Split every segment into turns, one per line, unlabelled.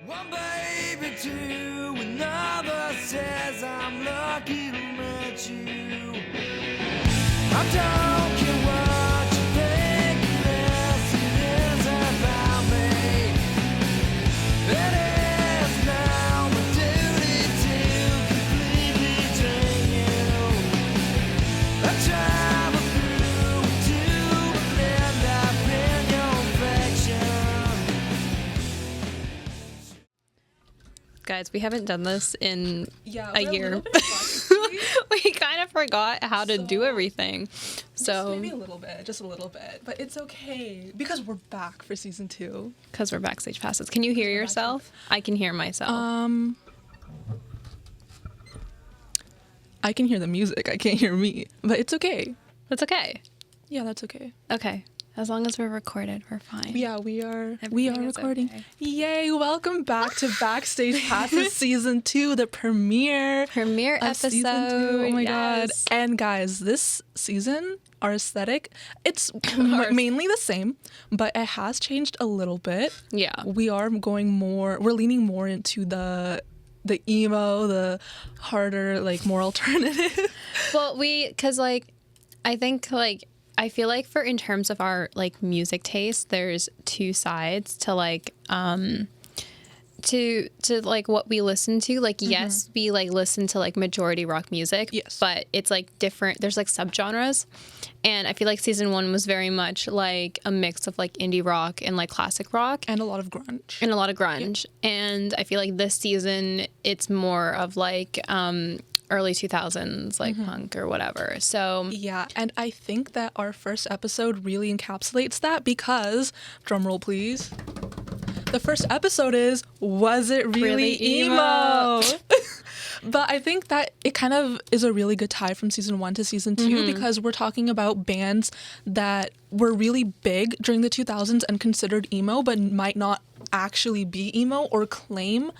One baby, two, another says I'm lucky to meet you. I don't care what you think, unless it is about me. It is now my duty to completely drain you. I travel through to end up in your affection.
Guys, we haven't done this in a year. We kind of forgot how to do everything. So
maybe just a little bit, but it's okay because we're back for season 2.
Because we're backstage passes. Can you hear yourself? I can hear myself.
I can hear the music. I can't hear me, but it's okay.
That's okay.
Yeah, that's okay.
Okay. As long as we're recorded, we're fine.
Yeah, we are
Everything is
recording.
okay.
Yay, welcome back to Backstage Passes season 2, the premiere of season 2. Oh my god. And guys, this season, our aesthetic, it's mainly the same, but it has changed a little bit.
Yeah.
We're leaning more into the emo, the harder, like more alternative.
Well, because like, I think like, I feel like in terms of our like music taste, there's two sides to like to like what we listen to. Like yes, we like listen to like majority rock music. Yes. But it's like different. There's like subgenres. And I feel like season 1 was very much like a mix of like indie rock and like classic rock.
And a lot of grunge.
Yeah. And I feel like this season it's more of like early 2000s, like punk or whatever. So
yeah, and I think that our first episode really encapsulates that because, drumroll please, the first episode is, was it really emo? But I think that it kind of is a really good tie from season 1 to season 2 because we're talking about bands that were really big during the 2000s and considered emo, but might not actually be emo or claim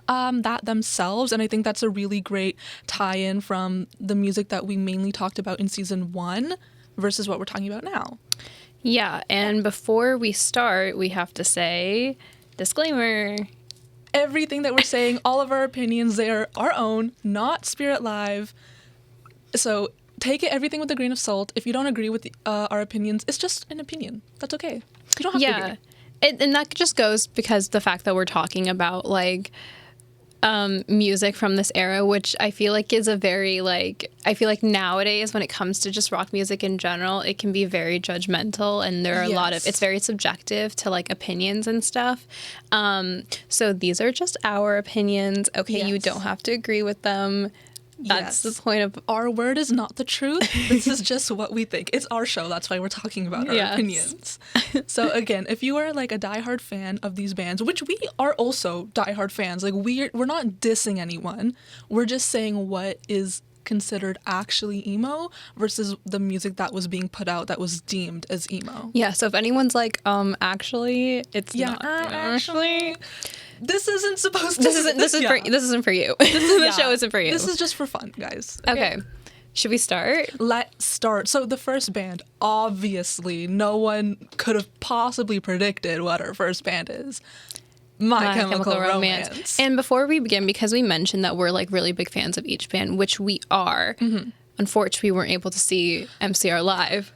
that themselves. And I think that's a really great tie-in from the music that we mainly talked about in season 1 versus what we're talking about now.
Yeah, and before we start, we have to say, disclaimer.
Everything that we're saying, all of our opinions, they are our own, not Spirit Live. So take everything with a grain of salt. If you don't agree with our opinions, it's just an opinion. That's okay. You don't have to agree.
And that just goes because the fact that we're talking about like music from this era, which I feel like is a very like, I feel like nowadays when it comes to just rock music in general, it can be very judgmental and there are a lot of, it's very subjective to like opinions and stuff. So these are just our opinions. Okay, you don't have to agree with them. That's the point of
our word is not the truth. This is just what we think. It's our show. That's why we're talking about our opinions. So again, if you are like a diehard fan of these bands, which we are also diehard fans, like we're not dissing anyone. We're just saying what is considered actually emo versus the music that was being put out that was deemed as emo.
Yeah, so if anyone's like, actually, it's not. Actually,
this isn't supposed to.
This isn't for you. The show isn't for you.
This is just for fun, guys.
Okay. Should we start?
Let's start. So the first band, obviously, no one could have possibly predicted what our first band is. My Chemical Romance.
And before we begin, because we mentioned that we're like really big fans of each band, which we are, unfortunately, we weren't able to see MCR live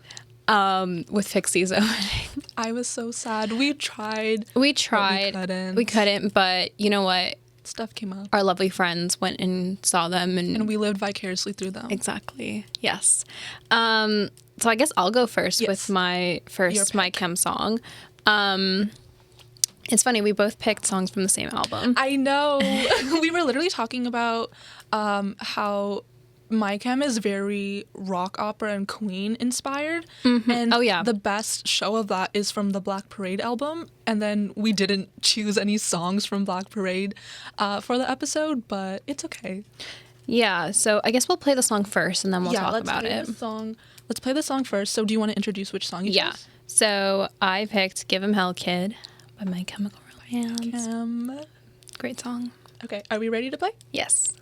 with Pixies opening.
I was so sad. We tried.
We couldn't, but you know what?
Stuff came up.
Our lovely friends went and saw them. And
we lived vicariously through them.
Exactly. Yes. So I guess I'll go first with my first My Chem song. It's funny, we both picked songs from the same album.
I know. We were literally talking about how My Chem is very rock opera and Queen inspired. And the best show of that is from the Black Parade album. And then we didn't choose any songs from Black Parade for the episode, but it's okay.
Yeah, so I guess we'll play the song first and then we'll talk about it.
Let's play the song first. So do you want to introduce which song you chose?
So I picked Give 'Em Hell Kid by My Chemical Romance. Great song.
Okay, are we ready to play?
Yes.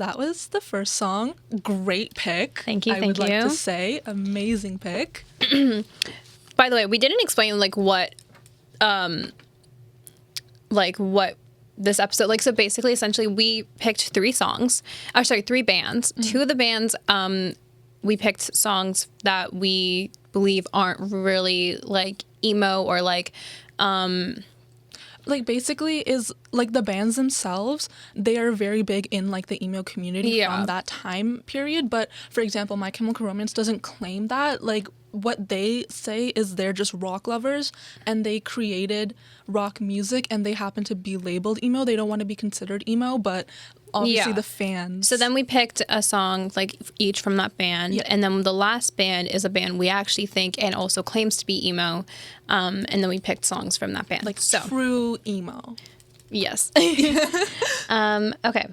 that was the first song. Great pick.
Thank you,
I would
thank
like
you.
to say, amazing pick.
By the way, we didn't explain what this episode, like, so basically, essentially, we picked three bands. Mm-hmm. Two of the bands, we picked songs that we believe aren't really like emo or like
basically is like the bands themselves, they are very big in like the emo community from that time period. But for example, My Chemical Romance doesn't claim that. Like, what they say is they're just rock lovers and they created rock music and they happen to be labeled emo. They don't want to be considered emo, but obviously the fans.
So then we picked a song like each from that band, and then the last band is a band we actually think and also claims to be emo, and then we picked songs from that band.
Like, so true emo.
Yes. Okay.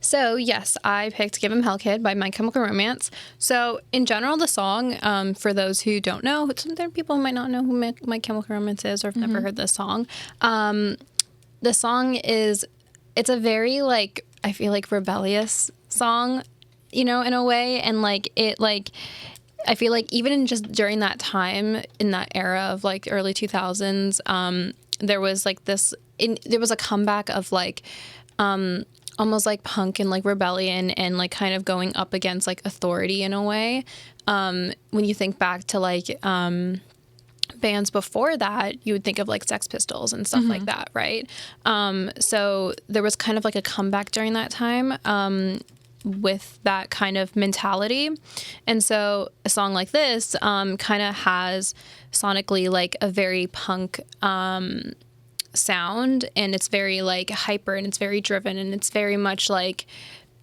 So, yes, I picked Give 'Em Hell Kid by My Chemical Romance. So, in general, the song, for those who don't know, there are people who might not know who My Chemical Romance is or have never heard this song. The song is, it's a very, like, I feel like rebellious song, you know, in a way. And, like, it, like, I feel like even just during that time, in that era of, like, early 2000s, there was, like, there was a comeback of, like, almost like punk and like rebellion and like kind of going up against like authority in a way. When you think back to like bands before that, you would think of like Sex Pistols and stuff like that, right? So there was kind of like a comeback during that time with that kind of mentality. And so a song like this kind of has sonically like a very punk sound, and it's very like hyper and it's very driven and it's very much like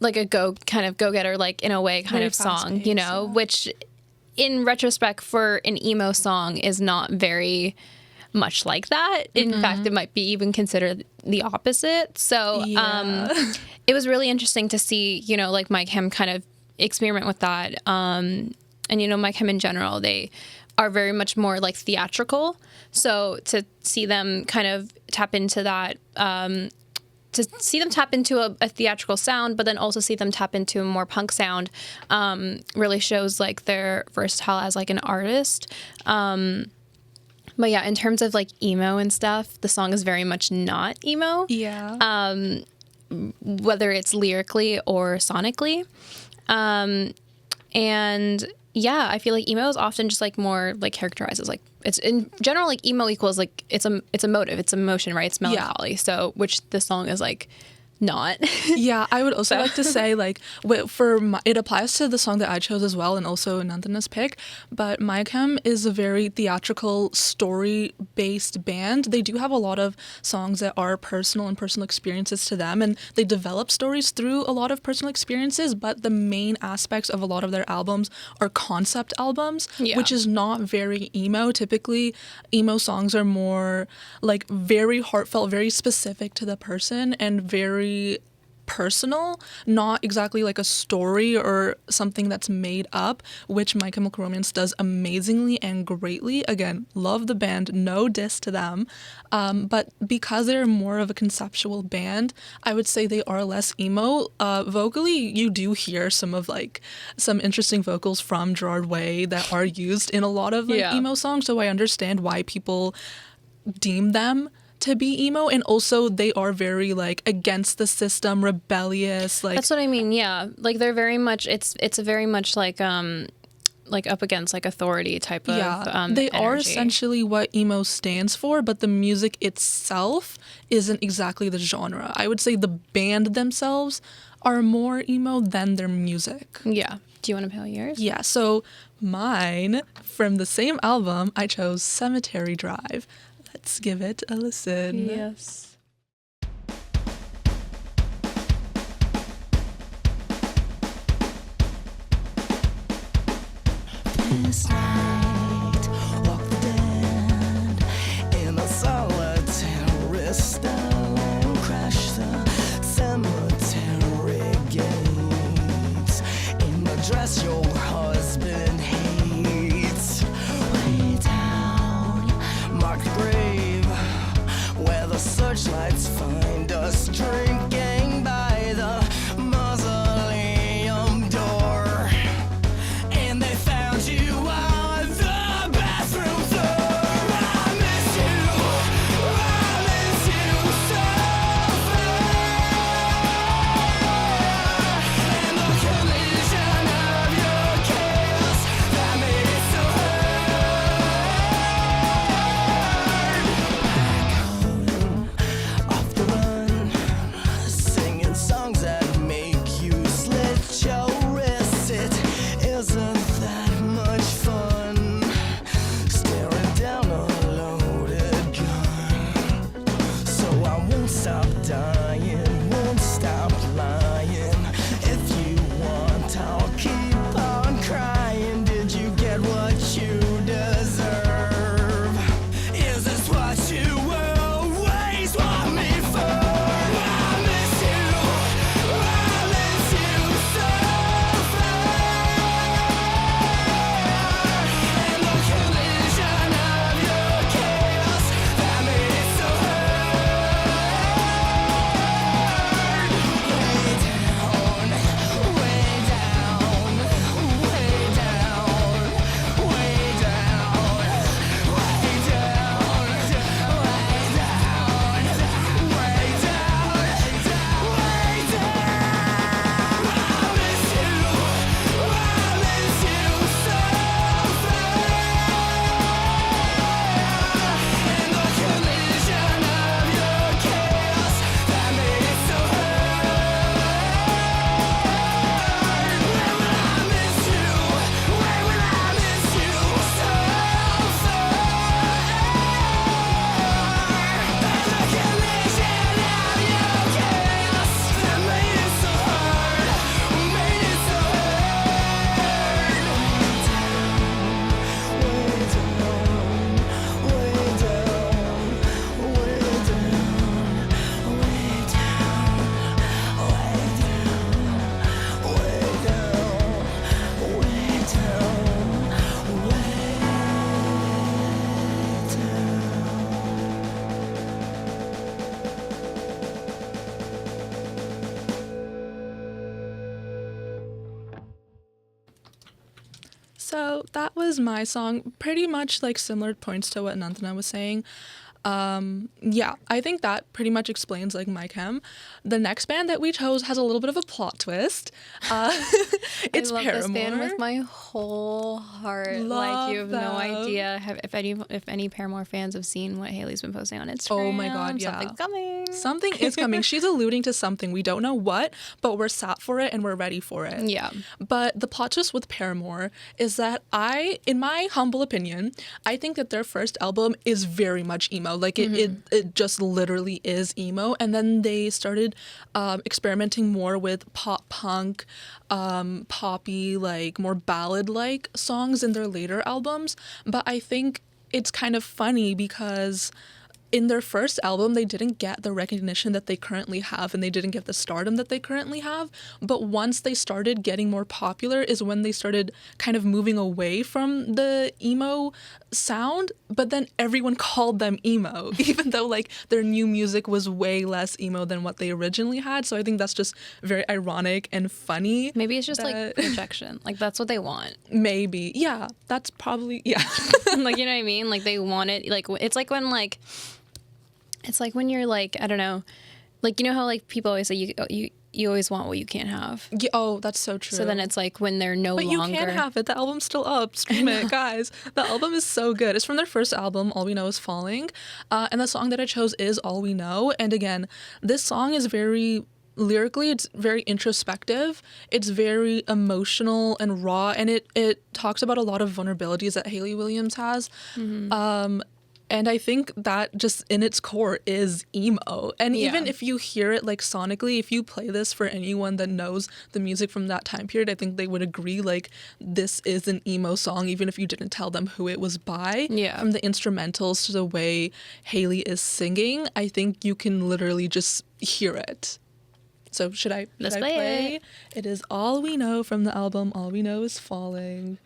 a go-getter, like in a way kind of song, you know, which in retrospect for an emo song is not very much like that. In fact, it might be even considered the opposite. So it was really interesting to see, you know, like My Chem kind of experiment with that. And, you know, My Chem in general, they are very much more like theatrical. So to see them kind of tap into that, to see them tap into a theatrical sound, but then also see them tap into a more punk sound, really shows like they're versatile as like an artist. But yeah, in terms of like emo and stuff, the song is very much not emo.
Yeah.
Whether it's lyrically or sonically. And yeah, I feel like emo is often just like more like characterized as like, it's in general like emo equals like it's emotive, it's emotion, right? It's melancholy. So which this song is like not.
Yeah, I would also like to say like it applies to the song that I chose as well, and also Nandana's pick. But My Chem is a very theatrical, story-based band. They do have a lot of songs that are personal and personal experiences to them, and they develop stories through a lot of personal experiences. But the main aspects of a lot of their albums are concept albums, which is not very emo. Typically, emo songs are more like very heartfelt, very specific to the person, and very personal, not exactly like a story or something that's made up, which My Chemical Romance does amazingly and greatly. Again, love the band, no diss to them. But because they're more of a conceptual band, I would say they are less emo. Vocally, you do hear some interesting vocals from Gerard Way that are used in a lot of emo songs, so I understand why people deem them to be emo, and also they are very like against the system, rebellious. Like
that's what I mean. Yeah, like they're very much. It's a very much like up against like authority type of.
They
energy.
are essentially what emo stands for, but the music itself isn't exactly the genre. I would say the band themselves are more emo than their music.
Yeah. Do you want to peel yours?
Yeah. So mine, from the same album, I chose Cemetery Drive. Let's give it a listen.
Yes.
This night, walk the dead in a solitary stone, crash the cemetery gates in the dress your husband hates. Way down, mark the grave where the searchlights find us, drinking by the
So that was my song. Pretty much like similar points to what Nandana was saying. Yeah, I think that pretty much explains like my chem. The next band that we chose has a little bit of a plot twist. It's
I love
Paramore.
this band with my whole heart. Like, you have no idea if any Paramore fans have seen what Haley's been posting on Instagram.
Oh my God, yeah.
Something's coming.
Something is coming. She's alluding to something. We don't know what, but we're sat for it and we're ready for it.
Yeah.
But the plot twist with Paramore is that in my humble opinion, I think that their first album is very much emo. Like it just literally is emo. And then they started experimenting more with pop punk, poppy, like more ballad-like songs in their later albums. But I think it's kind of funny because in their first album, they didn't get the recognition that they currently have, and they didn't get the stardom that they currently have. But once they started getting more popular is when they started kind of moving away from the emo sound. But then everyone called them emo, even though like their new music was way less emo than what they originally had. So I think that's just very ironic and funny.
Maybe it's just like projection. Like, that's what they want.
Maybe. Yeah, that's probably, yeah.
Like, you know what I mean? Like, they want it. Like, it's like when like... It's like when you're like, I don't know, like, you know how like people always say you always want what you can't have.
Yeah, oh, that's so true.
So then it's like when they're no longer.
But you can have it. The album's still up. Stream it, guys. The album is so good. It's from their first album, All We Know Is Falling. And the song that I chose is All We Know. And again, this song is very... Lyrically, it's very introspective. It's very emotional and raw. And it talks about a lot of vulnerabilities that Hayley Williams has. Mm-hmm. And I think that just in its core is emo. And even if you hear it like sonically, if you play this for anyone that knows the music from that time period, I think they would agree like this is an emo song, even if you didn't tell them who it was by.
Yeah.
From the instrumentals to the way Hayley is singing, I think you can literally just hear it. So should I play it? It is All We Know from the album All We Know Is Falling.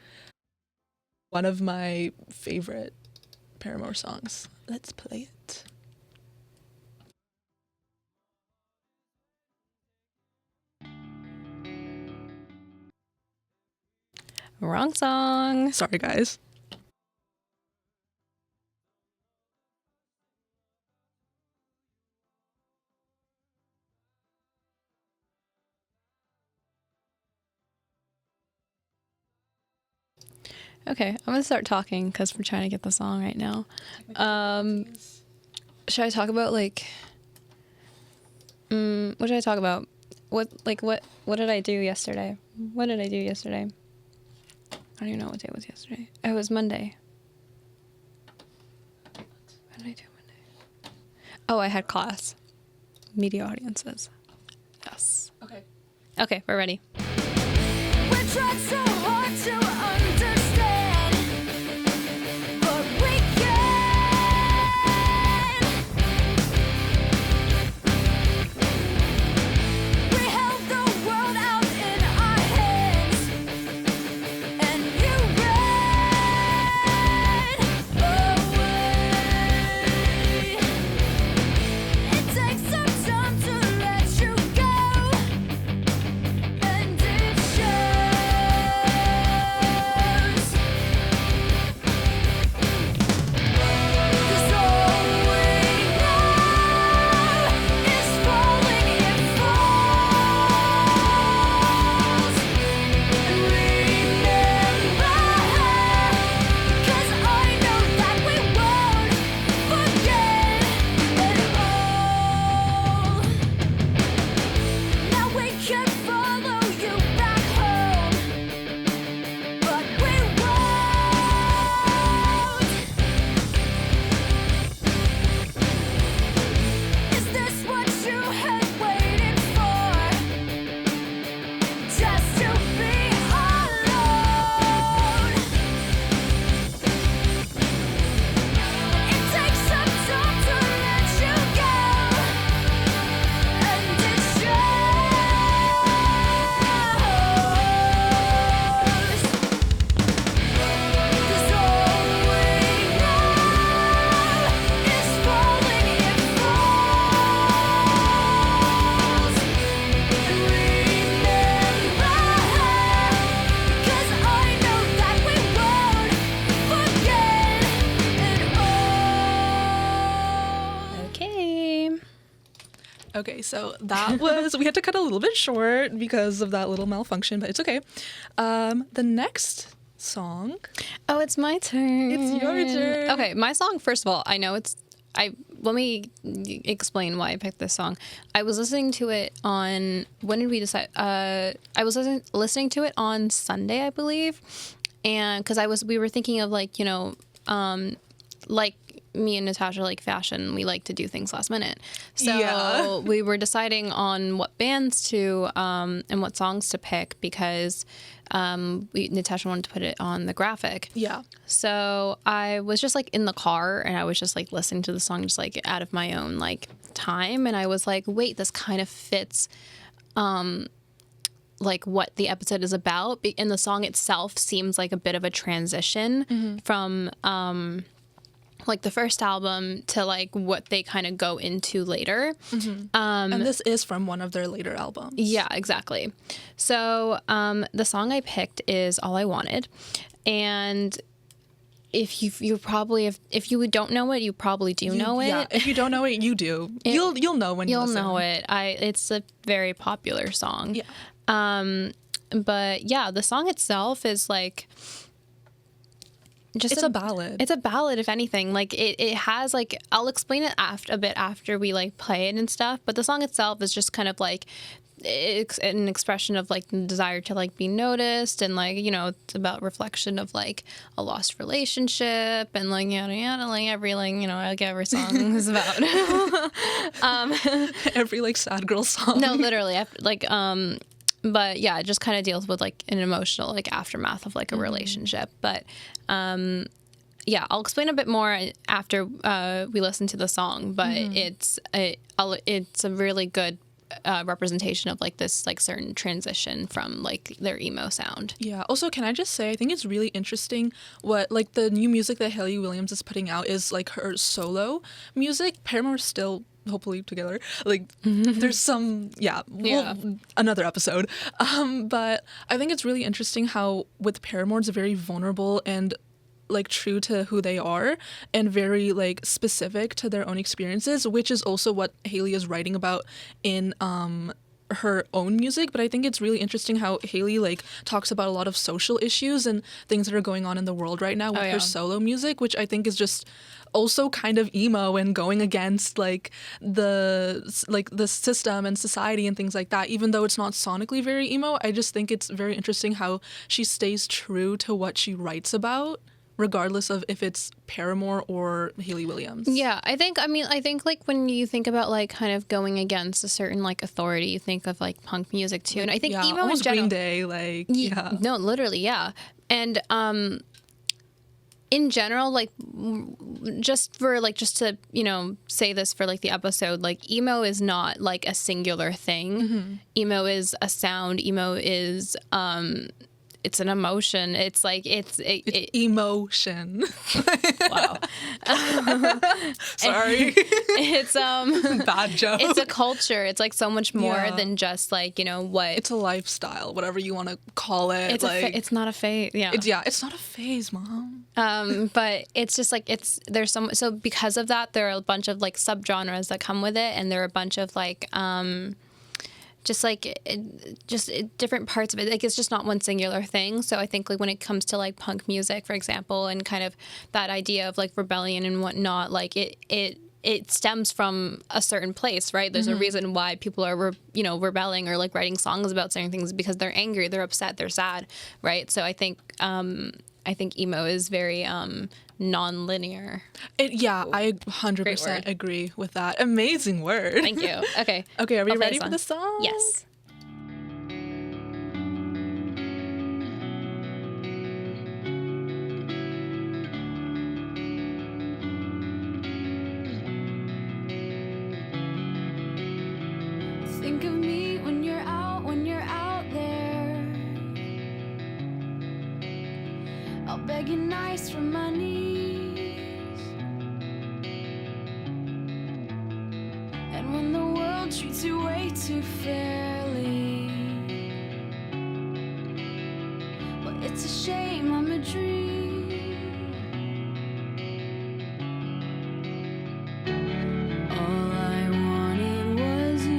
One of my favorite Paramore songs. Let's play it.
Wrong song.
Sorry, guys.
Okay, I'm gonna start talking because we're trying to get the song right now. Should I talk about like? What should I talk about? What did I do yesterday? What did I do yesterday? I don't even know what day it was yesterday. Oh, it was Monday. What did I do Monday? Oh, I had class. Media audiences. Yes. Okay, we're ready.
We tried so hard to understand, but we can't. We held the world out in our hands, and you ran away. It takes some time to let you go. And it shows.
Okay, so that was, we had to cut a little bit short because of that little malfunction, but it's okay. The next song.
Oh, it's my turn.
It's your turn.
Okay, my song, first of all, I know let me explain why I picked this song. I was listening to it on, when did we decide? I was listening to it on Sunday, I believe. And because we were thinking of like, you know, like me and Natasha like fashion, we like to do things last minute. So
Yeah.
we were deciding on what bands to, and what songs to pick because Natasha wanted to put it on the graphic.
Yeah.
So I was just like in the car and I was just like listening to the song just like out of my own like time. And I was like, wait, this kind of fits like what the episode is about. And the song itself seems like a bit of a transition from like the first album to like what they kind of go into later.
And this is from one of their later albums.
Yeah, exactly. So the song I picked is All I Wanted. And if you probably, if you don't know it, you probably do know it.
Yeah, if you don't know it, you do. You'll know when you listen.
You'll know it. It's a very popular song.
Yeah.
But yeah, the song itself is like just
It's a ballad.
It's a ballad, if anything. Like it has like, I'll explain it a bit after we like play it and stuff. But the song itself is just kind of like it's an expression of like the desire to like be noticed, and like, you know, it's about reflection of like a lost relationship and like yada yada, like every like, you know, like every song is about.
Every like sad girl song.
No, literally, like but yeah, it just kind of deals with like an emotional like aftermath of like a relationship. But yeah, I'll explain a bit more after we listen to the song. But it's a really good representation of like this like certain transition from like their emo sound.
Yeah. Also, can I just say, I think it's really interesting what like the new music that Hayley Williams is putting out is like her solo music. Paramore's still hopefully together. Like there's some, another episode. But I think it's really interesting how with Paramore it's very vulnerable and like true to who they are and very like specific to their own experiences, which is also what Hayley is writing about in her own music. But I think it's really interesting how Hayley like talks about a lot of social issues and things that are going on in the world right now with her solo music, which I think is just also kind of emo and going against like the system and society and things like that. Even though it's not sonically very emo, I just think it's very interesting how she stays true to what she writes about, regardless of if it's Paramore or Hayley Williams.
Yeah, I think like when you think about like kind of going against a certain like authority, you think of like punk music too. And I think emo in general,
Green Day, like
no, literally, yeah. And in general, like just to, you know, say this for like the episode, like emo is not like a singular thing. Emo is a sound. Emo is it's an emotion. It's like it's
emotion.
Wow.
Sorry.
It's
bad joke.
It's a culture. It's like so much more than just like, you know, what
it's a lifestyle, whatever you want to call it.
It's
like
it's not a phase. Yeah.
It's not a phase, Mom.
But it's just like there's so because of that there are a bunch of like subgenres that come with it, and there are a bunch of like just different parts of it. Like it's just not one singular thing. So I think like when it comes to like punk music, for example, and kind of that idea of like rebellion and whatnot, like it stems from a certain place, right? There's a reason why people are rebelling or like writing songs about certain things, because they're angry, they're upset, they're sad, right? So I think emo is very non-linear.
I 100% agree with that. Amazing word.
Thank you. Okay.
Okay, are we
I'll play
ready
the
for the song?
Yes.
Think of me when you're out there. I'll beg you nice from my knees. And when the world treats you way too fairly, well, it's a shame I'm a dream. All I wanted was you.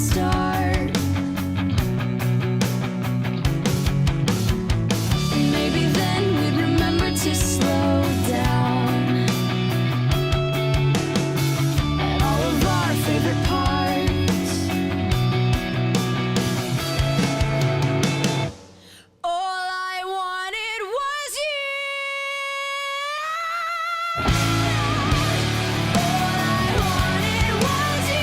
start. Maybe then we'd remember to slow down. And all of our favorite parts. All I wanted was you. All I wanted was you.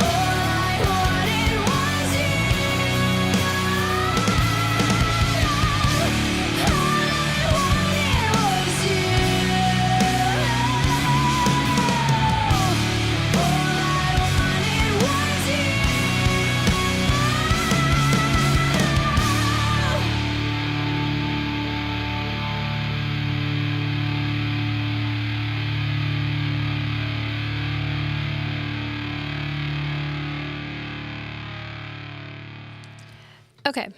All I wanted was you.
Okay,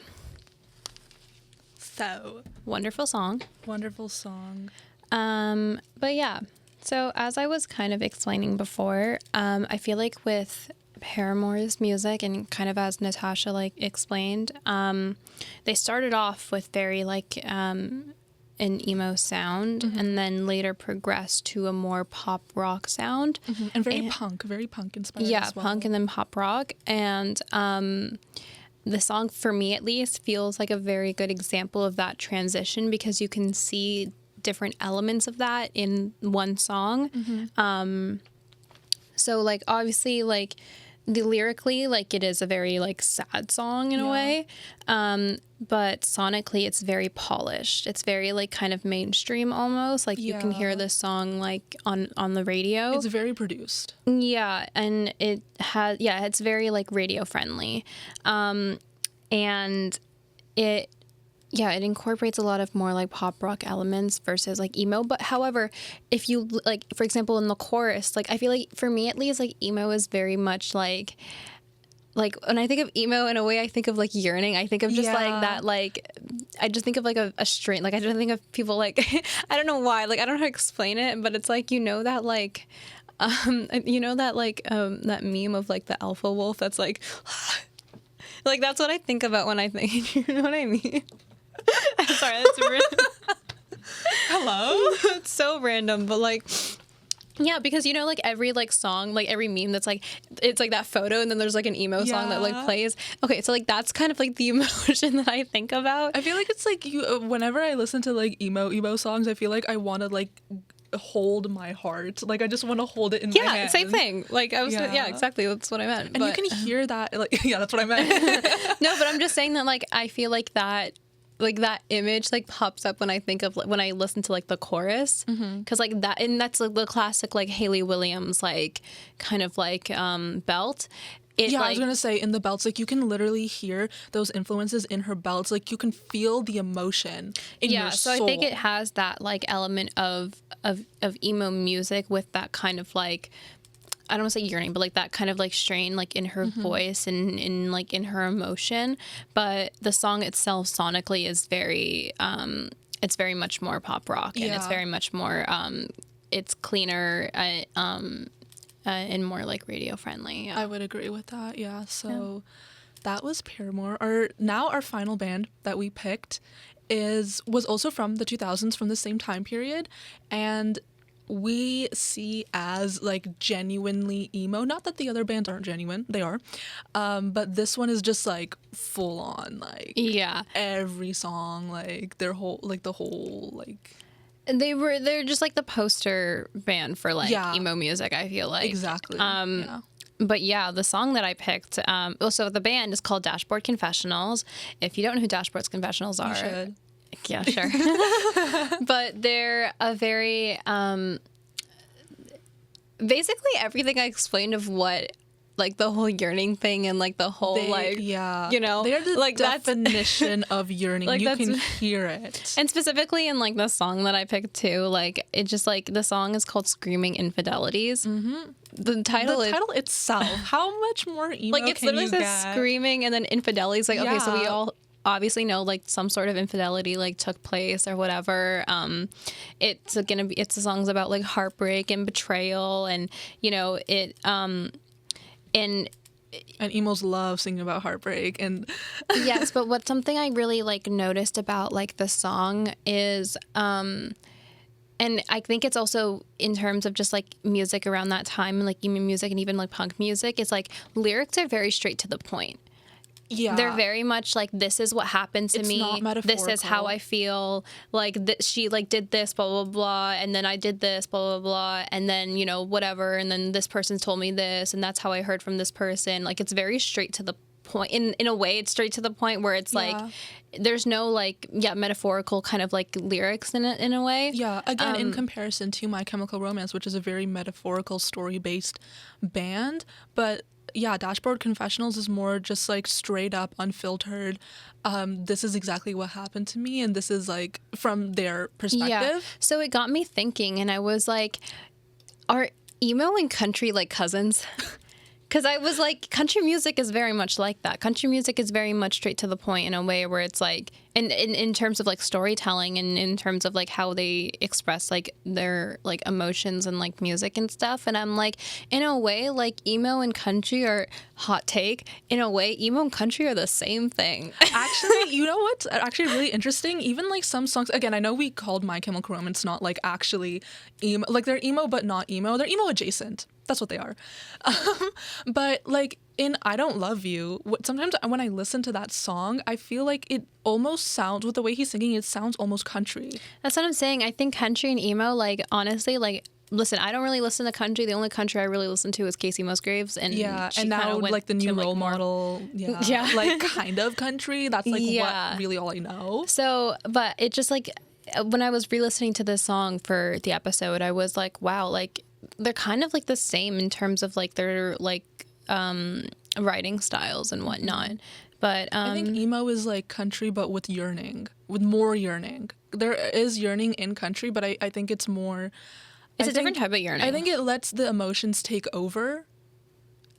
So,
wonderful song.
wonderful song.
But yeah, so as I was kind of explaining before, I feel like with Paramore's music and kind of as Natasha like explained, they started off with very like an emo sound and then later progressed to a more pop rock sound.
And very punk inspired
Yeah,
as well.
punk and then pop rock. And the song, for me at least, feels like a very good example of that transition because you can see different elements of that in one song. So, like, obviously, like, the lyrically, like, it is a very, like, sad song in a way. But sonically, it's very polished. It's very, like, kind of mainstream almost. Like, you can hear this song, like, on the radio.
It's very produced.
Yeah, and it has, yeah, it's very like radio friendly. And it incorporates a lot of more like pop rock elements versus like emo. But however, if you like, for example, in the chorus, like I feel like for me at least, like emo is very much like when I think of emo in a way, I think of like yearning. I think of just like that, like I just think of like a strain. Like I just think of people like I don't know why. Like I don't know how to explain it, but it's like that like. That meme of like the alpha wolf that's like like that's what I think about when I think you know what I mean. I'm sorry, that's
Hello?
it's so random, but like yeah, because like every like song, like every meme that's like it's like that photo and then there's like an emo song that like plays. Okay, so like that's kind of like the emotion that I think about.
I feel like it's like whenever I listen to like emo songs, I feel like I want to like hold my heart. Like I just want to hold it in my hand.
Yeah, same thing. Like I was yeah, exactly. That's what I meant.
And you can hear that like yeah, that's what I meant.
No, but I'm just saying that like I feel like that image like pops up when I think of when I listen to like the chorus because like that, and that's like the classic like Hayley Williams like kind of like belt.
I was gonna say in the belts, like you can literally hear those influences in her belts. Like you can feel the emotion in your soul.
So I think it has that like element of emo music with that kind of like, I don't want to say yearning, but like that kind of like strain like in her voice and in like in her emotion. But the song itself sonically is very it's very much more pop rock and it's very much more it's cleaner and more like radio friendly.
I would agree with that. Yeah. So that was Paramore. Our final band that we picked was also from the 2000s, from the same time period, and we see as like genuinely emo. Not that the other bands aren't genuine, they are, but this one is just like full on like every song, like the whole like.
They're just like the poster band for like emo music, I feel like.
Exactly.
But yeah, the song that I picked, so the band is called Dashboard Confessionals. If you don't know who Dashboard Confessionals are,
you should.
Yeah, sure. But they're a very basically everything I explained of what like the whole yearning thing and like the whole they're
the
like
definition of yearning. Like, you can hear it.
And specifically in like the song that I picked too, like it just like the song is called Screaming Infidelities. The title
itself, how much more emo
like it's
can
literally
you
says
get?
screaming and then infidelities, like okay, so we all obviously know like some sort of infidelity like took place or whatever. It's the songs about like heartbreak and betrayal, and and
emos love singing about heartbreak. And
yes, but what's something I really like noticed about like the song is and I think it's also in terms of just like music around that time, and like emo music and even like punk music, it's like lyrics are very straight to the point.
yeah,
They're very much like, this is what happened to
It's
me.
not
This is how
metaphorical.
I feel. Like she like did this, blah blah blah, and then I did this, blah blah blah, and then whatever, and then this person told me this, and that's how I heard from this person. Like it's very straight to the point. In a way, it's straight to the point where it's like there's no like metaphorical kind of like lyrics in it in a way.
Yeah, again, in comparison to My Chemical Romance, which is a very metaphorical, story-based band, but yeah, Dashboard Confessionals is more just like straight up, unfiltered. This is exactly what happened to me, and this is like from their perspective.
Yeah. So it got me thinking, and I was like, are emo and country like cousins? Because I was like, country music is very much like that. Country music is very much straight to the point in a way where it's like, in terms of like storytelling and in terms of like how they express like their like emotions and like music and stuff. And I'm like, in a way, like emo and country are, hot take, in a way, emo and country are the same thing.
Actually, you know what's actually really interesting? Even like some songs, again, I know we called My Chemical Romance not like actually emo, like they're emo but not emo. They're emo adjacent. That's what they are. But like in I Don't Love You, sometimes when I listen to that song, I feel like it almost sounds, with the way he's singing, it sounds almost country.
That's what I'm saying. I think country and emo, like, honestly, like, listen, I don't really listen to country. The only country I really listen to is Casey Musgraves. And
Yeah,
she
and
kinda
now
went
like the new
to, like,
role
more-
model. Yeah,
Yeah.
like kind of country. That's like
Yeah.
what really all I know.
So, but it just like, when I was re-listening to this song for the episode, I was like, wow, like, they're kind of like the same in terms of like their like writing styles and whatnot. But
I think emo is like country, but with yearning, with more yearning. There is yearning in country, but I think it's more.
it's
I
a different
think-
type of yearning.
I think it lets the emotions take over.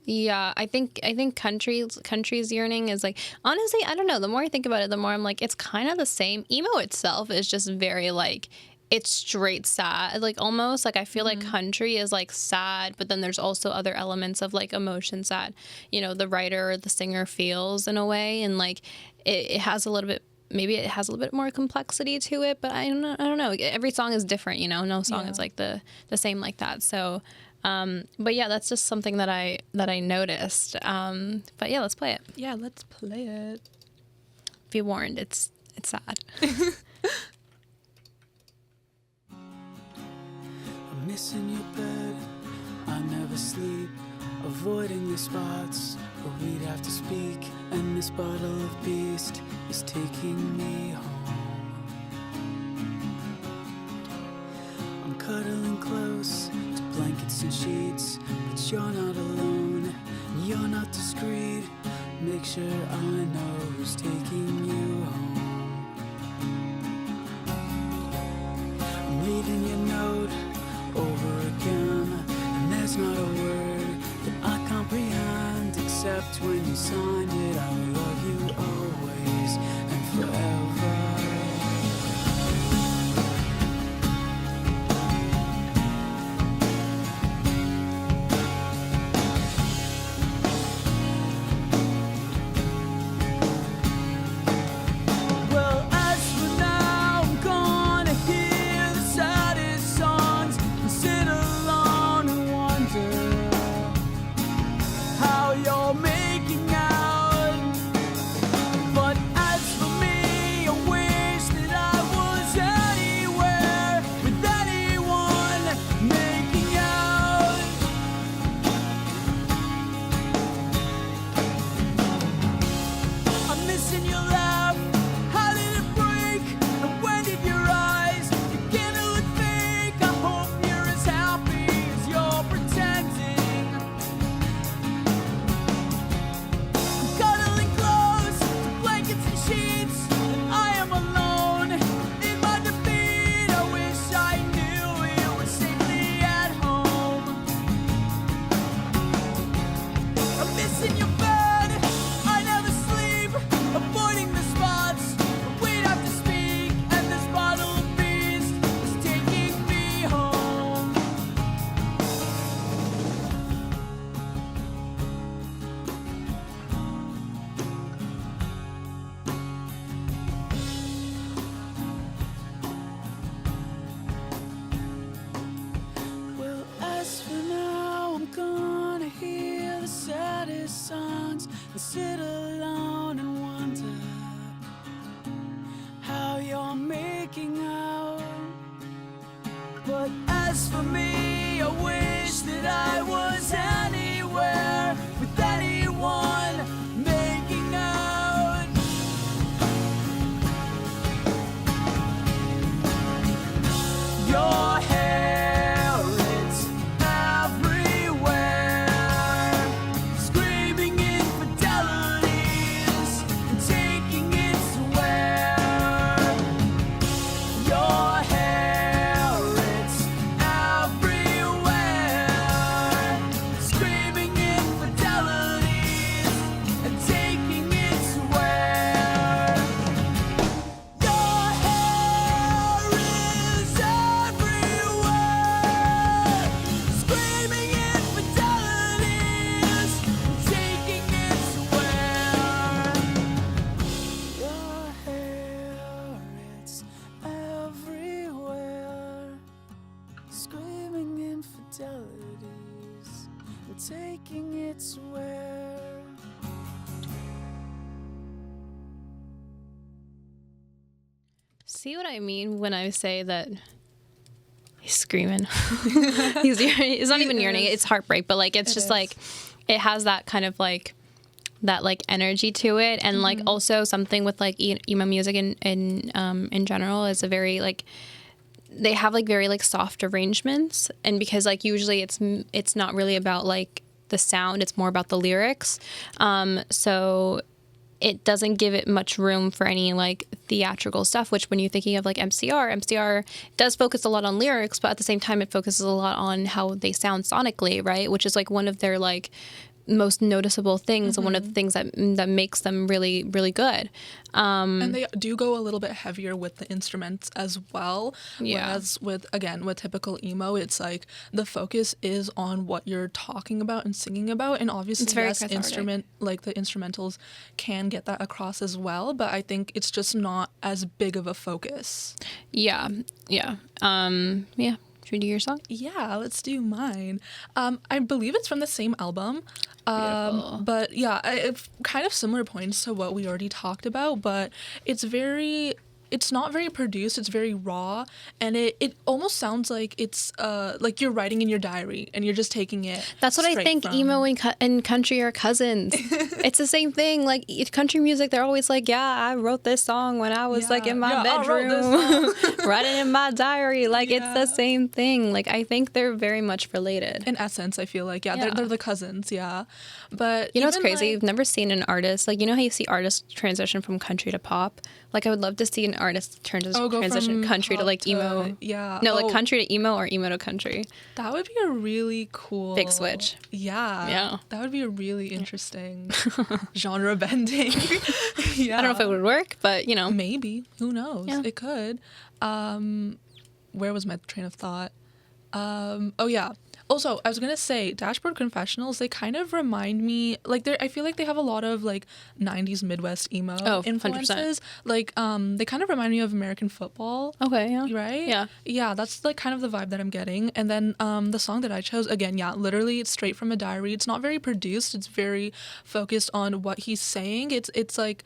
Yeah, I think country's yearning is like, honestly, I don't know. The more I think about it, the more I'm like, it's kind of the same. Emo itself is just very like, it's straight sad. Like almost like I feel like country is like sad, but then there's also other elements of like emotion sad. The writer or the singer feels in a way, and like it has a little bit. Maybe it has a little bit more complexity to it, but I don't know. Every song is different, No song is like the same like that. So. But yeah, that's just something that I noticed. But yeah, let's play it.
Yeah, let's play it.
Be warned, it's sad.
I'm missing your bed, I never sleep, avoiding the spots where we'd have to speak, and this bottle of Beast is taking me home. I'm cuddling close to blankets and sheets, but you're not alone, and you're not discreet. Make sure I know who's taking you home. I'm reading your note over again, and there's not a word that I comprehend, except when you signed it, I will love you always and forever. Well, as for now, I'm gonna hear the saddest songs and sit alone and wonder how you're making out as for me, I wish that I was anywhere with anyone making out. Your hair, it's everywhere, screaming infidelities and taking it somewhere. Your hair, it's everywhere, screaming infidelities and taking it somewhere. Your hair is everywhere, screaming infidelities and taking it somewhere. Your hair, it's everywhere, screaming infidelities and taking it somewhere.
See what I mean when I say that he's screaming? He's not even yearning. It's heartbreak, but like it's just like it has that kind of like that like energy to it, and like also something with like emo music in general is a very like they have like very like soft arrangements, and because like usually it's not really about like the sound, it's more about the lyrics, so it doesn't give it much room for any like theatrical stuff, which when you're thinking of like MCR does focus a lot on lyrics, but at the same time it focuses a lot on how they sound sonically, right? Which is like one of their like most noticeable things and one of the things that makes them really, really good.
And they do go a little bit heavier with the instruments as well.
Yeah.
Whereas with typical emo, it's like the focus is on what you're talking about and singing about. And obviously,
It's very
yes,
cathartic.
the instrumentals can get that across as well. But I think it's just not as big of a focus.
Yeah. Should we do your song?
Yeah, let's do mine. I believe it's from the same album.
Beautiful.
But yeah, it's kind of similar points to what we already talked about, but it's not very produced, it's very raw, and it almost sounds like it's like you're writing in your diary and you're just taking it.
That's what I
straight
think
from-
emo and country are cousins. It's the same thing. Like country music, they're always like, yeah, I wrote this song when I was like in my
I wrote this
bedroom, writing in my diary. Like it's the same thing. Like I think they're very much related.
In essence, I feel like,
Yeah.
they're the cousins, yeah. But
You know what's
even,
crazy?
like-
You've never seen an artist, like, you know how you see artists transition from country to pop? Like, I would love to see an artist
go
transition
from
country to,
pop
like,
to-
emo.
yeah.
No, like,
Oh.
country to emo or emo to country.
That would be a really cool
Big switch.
Yeah.
Yeah.
That would be a really interesting genre bending. Yeah.
I don't know if it would work, but, you know.
Maybe. Who knows?
Yeah.
It could. Where was my train of thought? Oh yeah. Also, I was gonna say Dashboard Confessionals, they kind of remind me like I feel like they have a lot of like 90s Midwest emo
Oh, 100%.
influences. Like they kind of remind me of American football.
Okay, yeah.
Right?
Yeah.
Yeah, that's like kind of the vibe that I'm getting. And then the song that I chose, again, yeah, literally it's straight from a diary. It's not very produced. It's very focused on what he's saying. It's like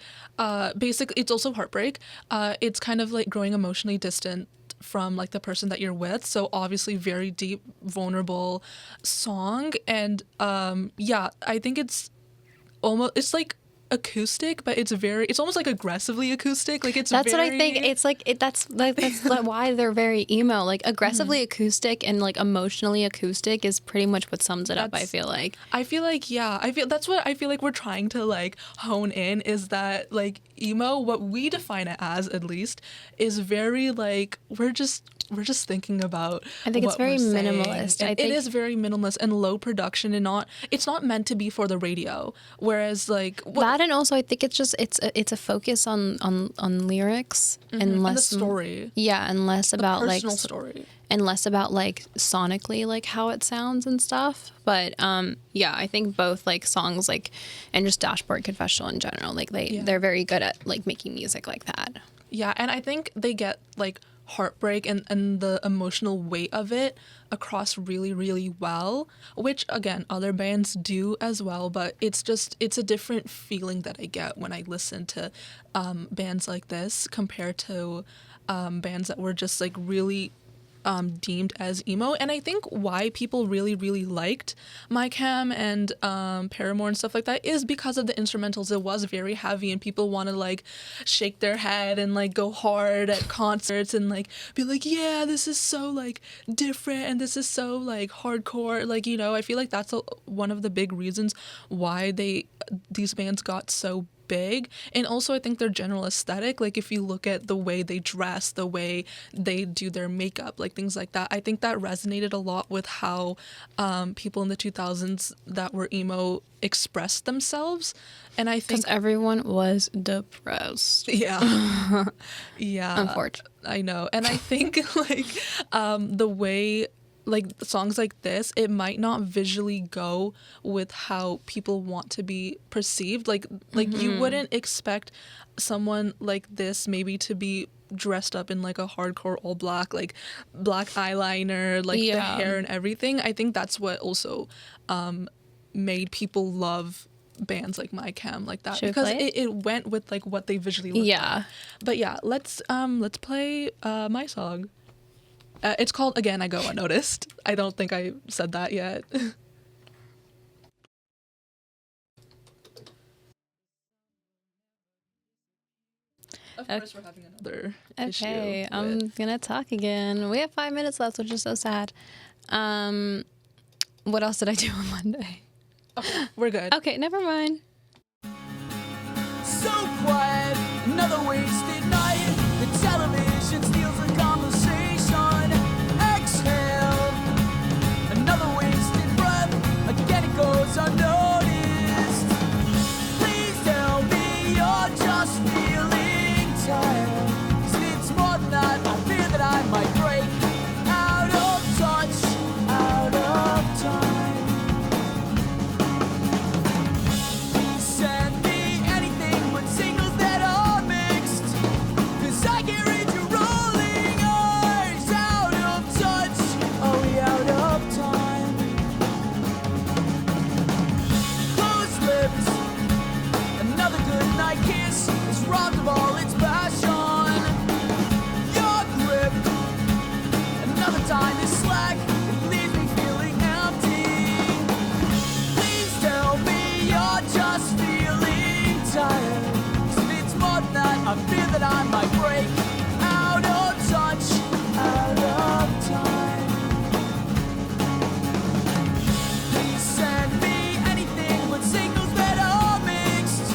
basically it's also heartbreak. It's kind of like growing emotionally distant from like the person that you're with, so obviously very deep, vulnerable song. And yeah, I think it's like acoustic, but it's almost like aggressively acoustic. Like it's
That's what I
very-
think. It's like that's why they're very emo. Like aggressively acoustic and like emotionally acoustic is pretty much what sums it up. I
That's-
feel like.
I feel like, yeah, that's what I feel like we're trying to like hone in, is that like emo, what we define it as at least, is very like we're just thinking about.
I think it's
what
very
we're saying.
minimalist.
And
I think-
it is very minimalist and low production, and it's not meant to be for the radio. Whereas like
That, and also I think it's just it's a focus on lyrics and less
the story,
Yeah, and less about like
personal story.
and less about like sonically like how it sounds and stuff. But yeah, I think both like songs like and just Dashboard Confessional in general, like they're very good at like making music like that.
Yeah, and I think they get like heartbreak and the emotional weight of it across really, really well, which again other bands do as well, but it's a different feeling that I get when I listen to bands like this compared to bands that were just like really deemed as emo. And I think why people really, really liked My Chem and Paramore and stuff like that is because of the instrumentals. It was very heavy and people want to like shake their head and like go hard at concerts and like be like, yeah, this is so like different and this is so like hardcore. Like, you know, I feel like that's one of the big reasons why these bands got so big. And also I think their general aesthetic, like if you look at the way they dress, the way they do their makeup, like things like that, I think that resonated a lot with how people in the 2000s that were emo expressed themselves. And I think
Because everyone was depressed.
yeah yeah
Unfortunately.
I know. And I think like the way like songs like this, it might not visually go with how people want to be perceived. Like you wouldn't expect someone like this maybe to be dressed up in like a hardcore all black, like black eyeliner, like the hair and everything. I think that's what also made people love bands like My Chem like that.
Should we
Because
play
it went with like what they visually looked like. But yeah, let's play my song. It's called Again I Go Unnoticed. I don't think I said that yet. Of course, we're having another issue.
Okay, I'm gonna talk again. We have 5 minutes left, which is so sad. What else did I do on Monday?
Okay, we're good.
Okay, never mind.
So quiet, another wasted night. The television steals the conversation. Exhale, another wasted breath. Again it goes unnoticed. Please tell me you're just feeling tired. 'Cause it's more than that. I fear that I might break out of touch, out of time. Please send me anything but signals that are mixed. 'Cause I can't read your rolling eyes. Out of touch, oh we out of time. Closed lips, another good night kiss is robbed of all its passion. Your grip, another time is slack. It leaves me feeling empty. Please tell me you're just feeling tired. 'Cause if it's more than that, I fear that I might break out of touch, out of time. Please send me anything but signals that are mixed.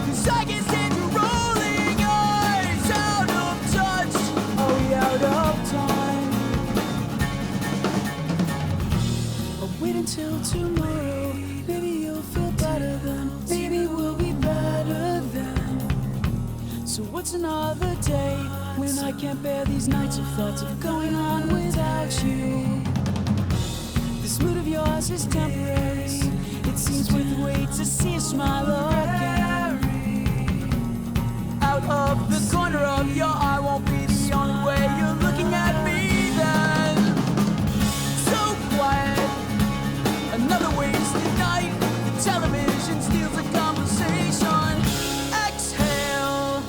'Cause I can't stand your rolling eyes. Out of touch, oh we out of time. But wait until tomorrow. Maybe you'll feel better then. Maybe we'll be better then. So what's another day when I can't bear these nights of thoughts of going on without you? This mood of yours is temporary. It seems worth the wait to see a smile again. Out of the corner of your eye won't be the only way you're looking at me then. So quiet, another wasted night. The television steals the conversation. Exhale,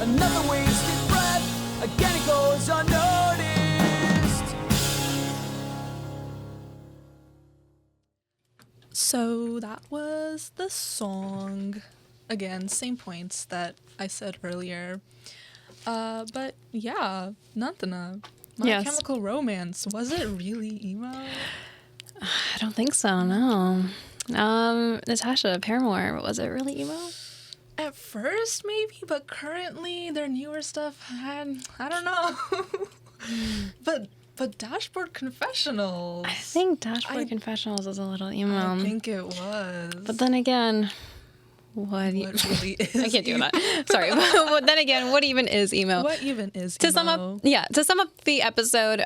another wasted breath. Again it goes unnoticed.
So that was the song. Again, same points that I said earlier. But yeah, Nantana, My
Yes.
Chemical Romance, was it really emo?
I don't think so, no. Natasha, Paramore, was it really emo?
At first, maybe, but currently their newer stuff I don't know. but Dashboard Confessionals.
I think Dashboard Confessionals is a little emo.
I think it was.
But then again, what
really is
I can't do
emo?
that. Sorry. But then again, what even is emo?
What even is
To
emo?
sum up the episode,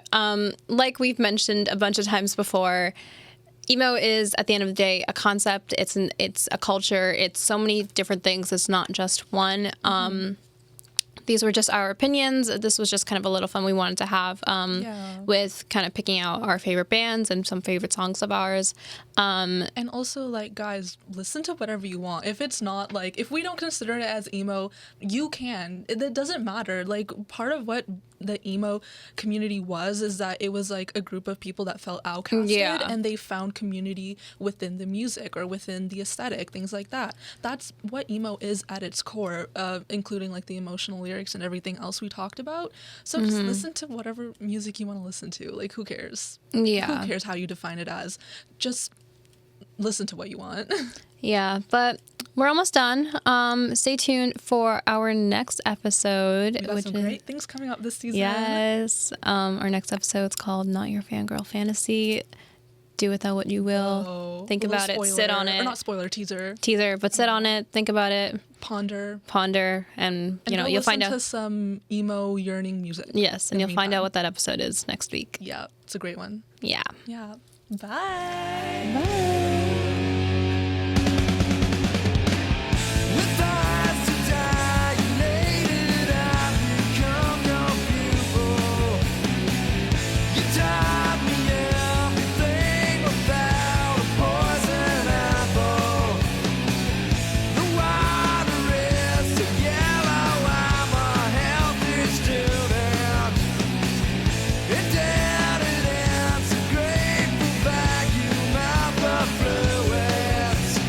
like we've mentioned a bunch of times before, emo is at the end of the day a concept. It's a culture. It's so many different things. It's not just one. these were just our opinions. This was just kind of a little fun we wanted to have with kind of picking out our favorite bands and some favorite songs of ours.
And also, like, guys, listen to whatever you want. If it's not, like, if we don't consider it as emo, you can. It doesn't matter. Like, part of what the emo community is that it was, like, a group of people that felt outcasted and they found community within the music or within the aesthetic, things like that. That's what emo is at its core, including, like, the emotional lyrics and everything else we talked about. So just listen to whatever music you want to listen to. Like, who cares?
Yeah.
Who cares how you define it as? Just listen to what you want.
Yeah, but we're almost done. Stay tuned for our next episode.
We got some great things coming up this season.
Yes. Our next episode's called Not Your Fangirl Fantasy. Do with that what you will.
Oh,
Think about it. Sit on it.
Or not spoiler, teaser.
Teaser, but sit on it. Think about it.
Ponder.
And you know, you'll find out.
Listen to some emo yearning music.
Yes, and you'll find out what that episode is next week.
Yeah, it's a great one.
Yeah.
Yeah. Bye.
Bye.